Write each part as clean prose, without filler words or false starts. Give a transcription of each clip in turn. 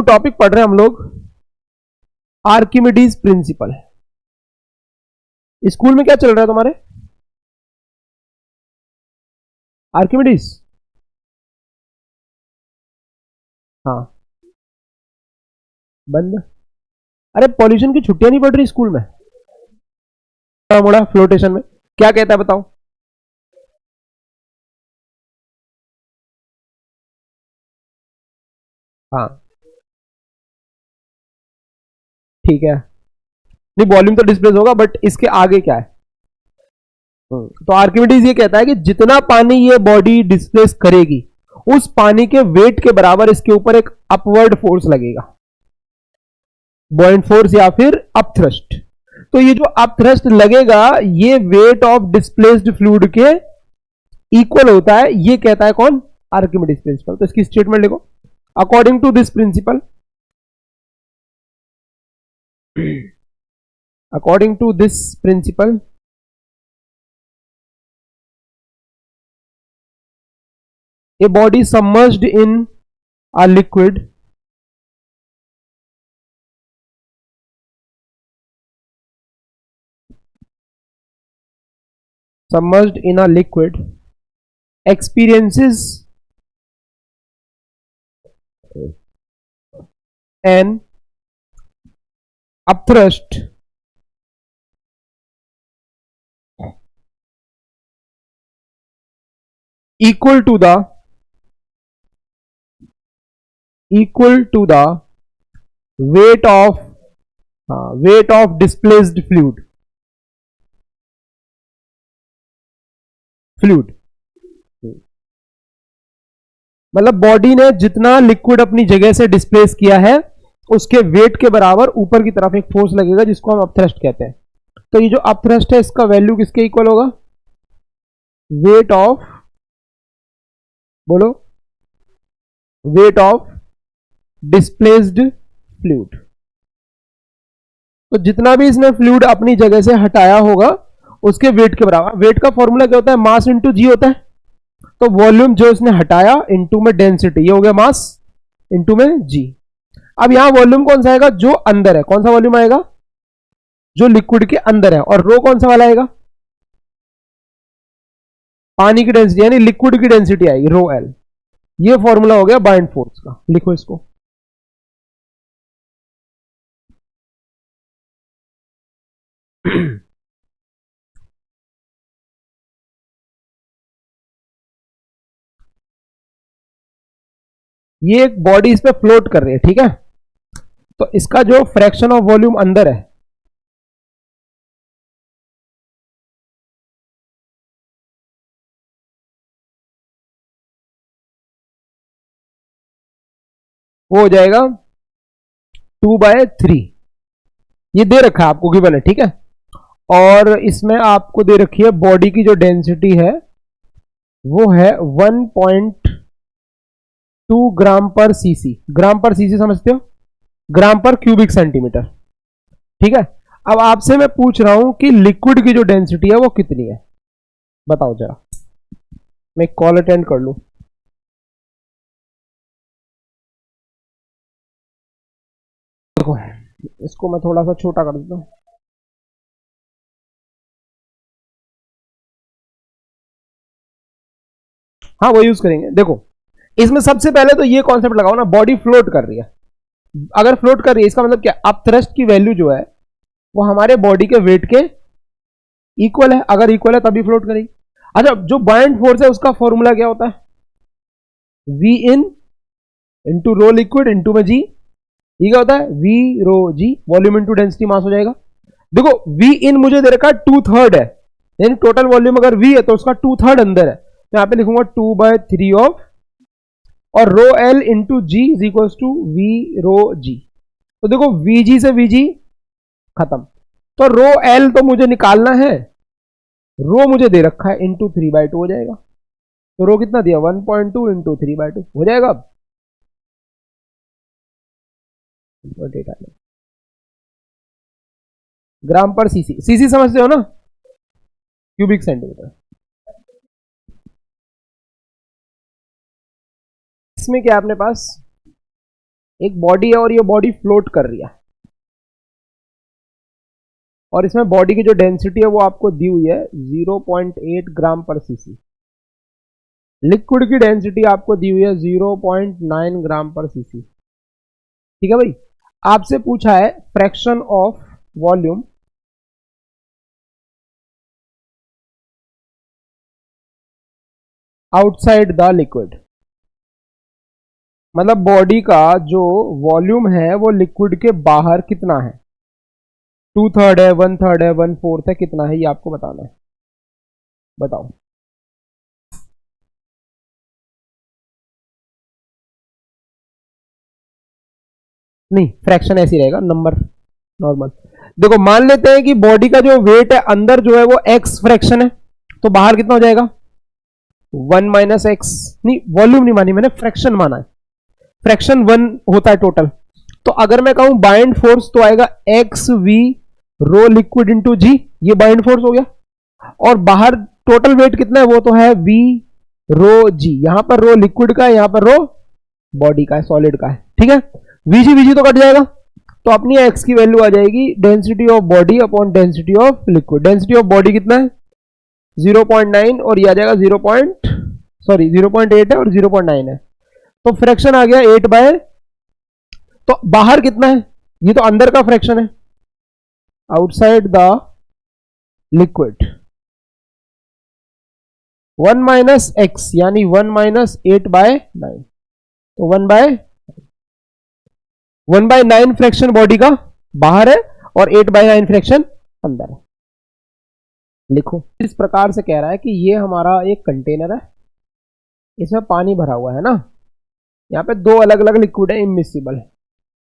Topic पढ़ रहे हैं हम लोग आर्किमिडीज प्रिंसिपल। स्कूल में क्या चल रहा है तुम्हारे? आर्किमिडीज। हाँ, बंद। अरे पॉल्यूशन की छुट्टियां नहीं पड़ रही स्कूल में? मोड़ा फ्लोटेशन में क्या कहता है बताओ? हाँ ठीक है, नहीं वॉल्यूम तो डिस्प्लेस होगा बट इसके आगे क्या है? तो आर्किमिडीज ये कहता है कि जितना पानी ये बॉडी डिस्प्लेस करेगी उस पानी के वेट के बराबर इसके ऊपर एक अपवर्ड फोर्स लगेगा, बॉइंट फोर्स या फिर अपथ्रस्ट। तो ये जो अपथ्रस्ट लगेगा ये वेट ऑफ डिस्प्लेस्ड फ्लूइड के इक्वल होता है, ये कहता है कौन? Archimedes principle. तो इसकी स्टेटमेंट लिखो। According to this principle, according to this principle, a body submerged in a liquid experiences an upthrust equal to the weight of displaced fluid। मतलब बॉडी ने जितना लिक्विड अपनी जगह से डिस्प्लेस किया है उसके वेट के बराबर ऊपर की तरफ एक फोर्स लगेगा जिसको हम अपथ्रस्ट कहते हैं। तो ये जो अपथ्रस्ट है इसका वैल्यू किसके इक्वल होगा? वेट ऑफ, बोलो, वेट ऑफ डिस्प्लेस्ड फ्लूइड। तो जितना भी इसने फ्लूइड अपनी जगह से हटाया होगा उसके वेट के बराबर। वेट का फॉर्मूला क्या होता है? मास इंटू जी होता है। तो वॉल्यूम जो इसने हटाया इंटू में डेंसिटी, ये हो गया मास इंटू में जी। अब यहां वॉल्यूम कौन सा आएगा? जो अंदर है। कौन सा वॉल्यूम आएगा? जो लिक्विड के अंदर है। और रो कौन सा वाला आएगा? पानी की डेंसिटी यानी लिक्विड की डेंसिटी आएगी, रो एल। ये फॉर्मूला हो गया बाइंड फोर्स का, लिखो इसको। ये एक बॉडी इस पे फ्लोट कर रही है, ठीक है? तो इसका जो फ्रैक्शन ऑफ वॉल्यूम अंदर है वो हो जाएगा 2/3। ये दे रखा है आपको, गिवन है, ठीक है? और इसमें आपको दे रखी है बॉडी की जो डेंसिटी है वो है 1.2 ग्राम पर सीसी। ग्राम पर सीसी समझते हो? ग्राम पर क्यूबिक सेंटीमीटर, ठीक है? अब आपसे मैं पूछ रहा हूं कि लिक्विड की जो डेंसिटी है वो कितनी है, बताओ जरा। मैं कॉल अटेंड कर लूं। देखो इसको मैं थोड़ा सा छोटा कर देता हूं। हाँ वो यूज करेंगे। देखो इसमें सबसे पहले तो ये कॉन्सेप्ट लगाओ ना, बॉडी फ्लोट कर रही है। अगर फ्लोट कर रही है इसका मतलब क्या? अब थ्रस्ट की वैल्यू जो है वो हमारे बॉडी के वेट के इक्वल है। अगर इक्वल है तभी फ्लोट करेगी। अच्छा, जो बाइंड फोर्स है उसका फॉर्मूला क्या होता है? V in into rho liquid into में जी। ये क्या होता है? V rho g, volume into density mass हो जाएगा। देखो वी इन मुझे दे रखा है 2/3 है, यानी टोटल वॉल्यूम अगर वी है तो उसका 2/3 अंदर है। तो यहां पे लिखूंगा 2/3 ऑफ, और rho L into g is equal to V rho g. तो देखो वी जी से वी जी खत्म। तो रो एल तो मुझे निकालना है, रो मुझे दे रखा है इंटू 3/2 हो जाएगा। तो रो कितना दिया? 1.2 इंटू 3/2 हो जाएगा। अब ग्राम पर सीसी, सीसी समझते हो ना? Cubic centimetre. इसमें क्या अपने पास एक बॉडी है और ये बॉडी फ्लोट कर रही है, और इसमें बॉडी की जो डेंसिटी है वो आपको दी हुई है 0.8 ग्राम पर सीसी। लिक्विड की डेंसिटी आपको दी हुई है 0.9 ग्राम पर सीसी। ठीक है भाई, आपसे पूछा है fraction of volume outside the liquid, मतलब बॉडी का जो वॉल्यूम है वो लिक्विड के बाहर कितना है, 2/3 है, 1/3 है, 1/4 है, कितना है ये आपको बताना है। बताओ। नहीं, फ्रैक्शन ऐसे ही रहेगा, नंबर नॉर्मल। देखो मान लेते हैं कि बॉडी का जो वेट है अंदर जो है वो एक्स फ्रैक्शन है, तो बाहर कितना हो जाएगा 1 माइनस एक्स। नहीं, वॉल्यूम नहीं मानी मैंने, फ्रैक्शन माना है। फ्रैक्शन 1 होता है टोटल। तो अगर मैं कहूं बाइंड फोर्स तो आएगा X V rho liquid into g, ये बाइंड फोर्स हो गया। और बाहर टोटल वेट कितना है वो तो है वी रो जी, यहां पर रो लिक्विड का है, यहां पर रो बॉडी का है, सॉलिड का है। ठीक है, वीजी वीजी तो कट जाएगा, तो अपनी एक्स की वैल्यू आ जाएगी density of body upon density of liquid. Density of body कितना है 0.9 और ये आ जाएगा 0.8 है और 0.9 है, तो फ्रैक्शन आ गया 8/। तो बाहर कितना है, ये तो अंदर का फ्रैक्शन है, outside the liquid 1 minus x यानी 1 माइनस 8/9, तो 1/9 फ्रैक्शन बॉडी का बाहर है और 8/9 फ्रैक्शन अंदर है। लिखो, इस प्रकार से कह रहा है कि ये हमारा एक कंटेनर है, इसमें पानी भरा हुआ है ना, यहाँ पे दो अलग अलग लिक्विड है, इमिसिबल है।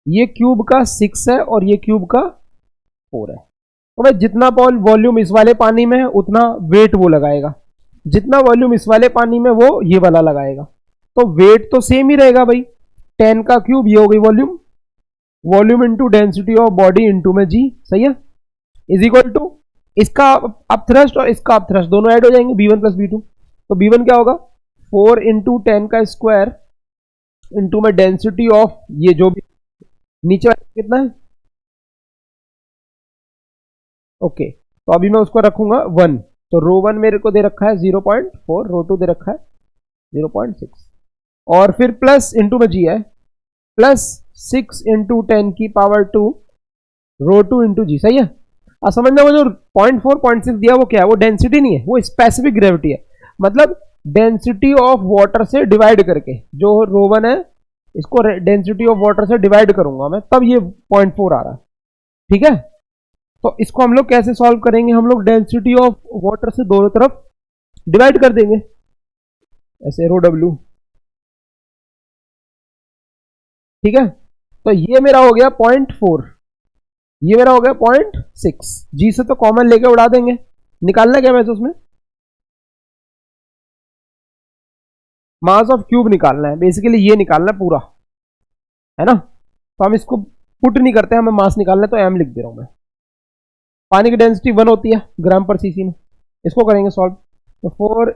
ये क्यूब का 6 है और ये क्यूब का 4 है। तो भाई जितना वॉल्यूम इस वाले पानी में है उतना वेट वो लगाएगा, जितना वॉल्यूम इस वाले पानी में वो ये वाला लगाएगा, तो वेट तो सेम ही रहेगा भाई। 10 का क्यूब ये हो गई volume, volume into density of body into में जी, सही है, इज इक्वल टू इसका अप थ्रस्ट और इसका अप थ्रस्ट दोनों ऐड हो जाएंगे, b1 प्लस b2। तो b1 क्या होगा 4 इंटू 10 का स्क्वायर इंटू में डेंसिटी ऑफ ये जो भी नीचे वाला कितना है, ओके। तो अभी मैं उसको रखूंगा 1, तो रो 1 मेरे को दे रखा है 0.4, रो 2 दे रखा है 0.6, और फिर प्लस इंटू में जी है प्लस 6 इंटू 10 की पावर 2 रो 2 इंटू जी, सही है। अब समझना वो जो 0.4 0.6 दिया वो क्या है, वो डेंसिटी नहीं है, वो स्पेसिफिक ग्रेविटी है, मतलब डेंसिटी ऑफ वाटर से डिवाइड करके, जो रो 1 है इसको डेंसिटी ऑफ वाटर से डिवाइड करूंगा मैं, तब ये 0.4 आ रहा है। ठीक है, तो इसको हम लोग कैसे सॉल्व करेंगे, हम लोग डेंसिटी ऑफ वाटर से दोनों तरफ डिवाइड कर देंगे, ऐसे रो डब्ल्यू। ठीक है, तो ये मेरा हो गया 0.4, ये मेरा हो गया 0.6, जी से तो कॉमन लेके उड़ा देंगे। निकालना क्या वैसे उसमें मास ऑफ क्यूब निकालना है, बेसिकली ये निकालना है पूरा, है ना। तो हम इसको पुट नहीं करते, हमें मास निकालना है, तो एम लिख दे रहा हूं मैं। पानी की डेंसिटी 1 होती है ग्राम पर सीसी में, इसको करेंगे सॉल्व। तो 4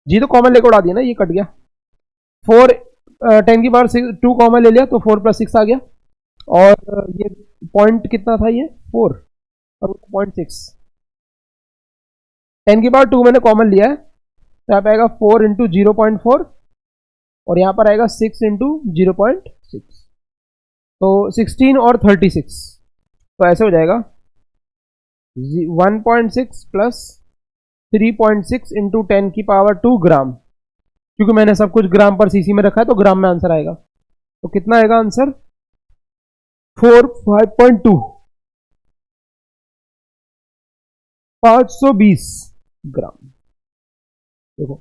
जी तो कॉमन लेकर उड़ा दिया ना, ये कट गया, 4 10 की पावर 2 कॉमन ले लिया तो 4 + 6 आ गया, और ये पॉइंट कितना था ये 4 और 0.6, 10 की पावर 2 मैंने कॉमन लिया है, तो यहाँ पे आएगा 4 इंटू 0.4 और यहाँ पर आएगा 6 इंटू 0.6, तो 16 और 36, तो ऐसे हो जाएगा 1.6 प्लस 3.6 इंटू 10 की पावर 2 ग्राम, क्योंकि मैंने सब कुछ ग्राम पर सीसी में रखा है तो ग्राम में आंसर आएगा। तो कितना आएगा आंसर 5.2 520 ग्राम। देखो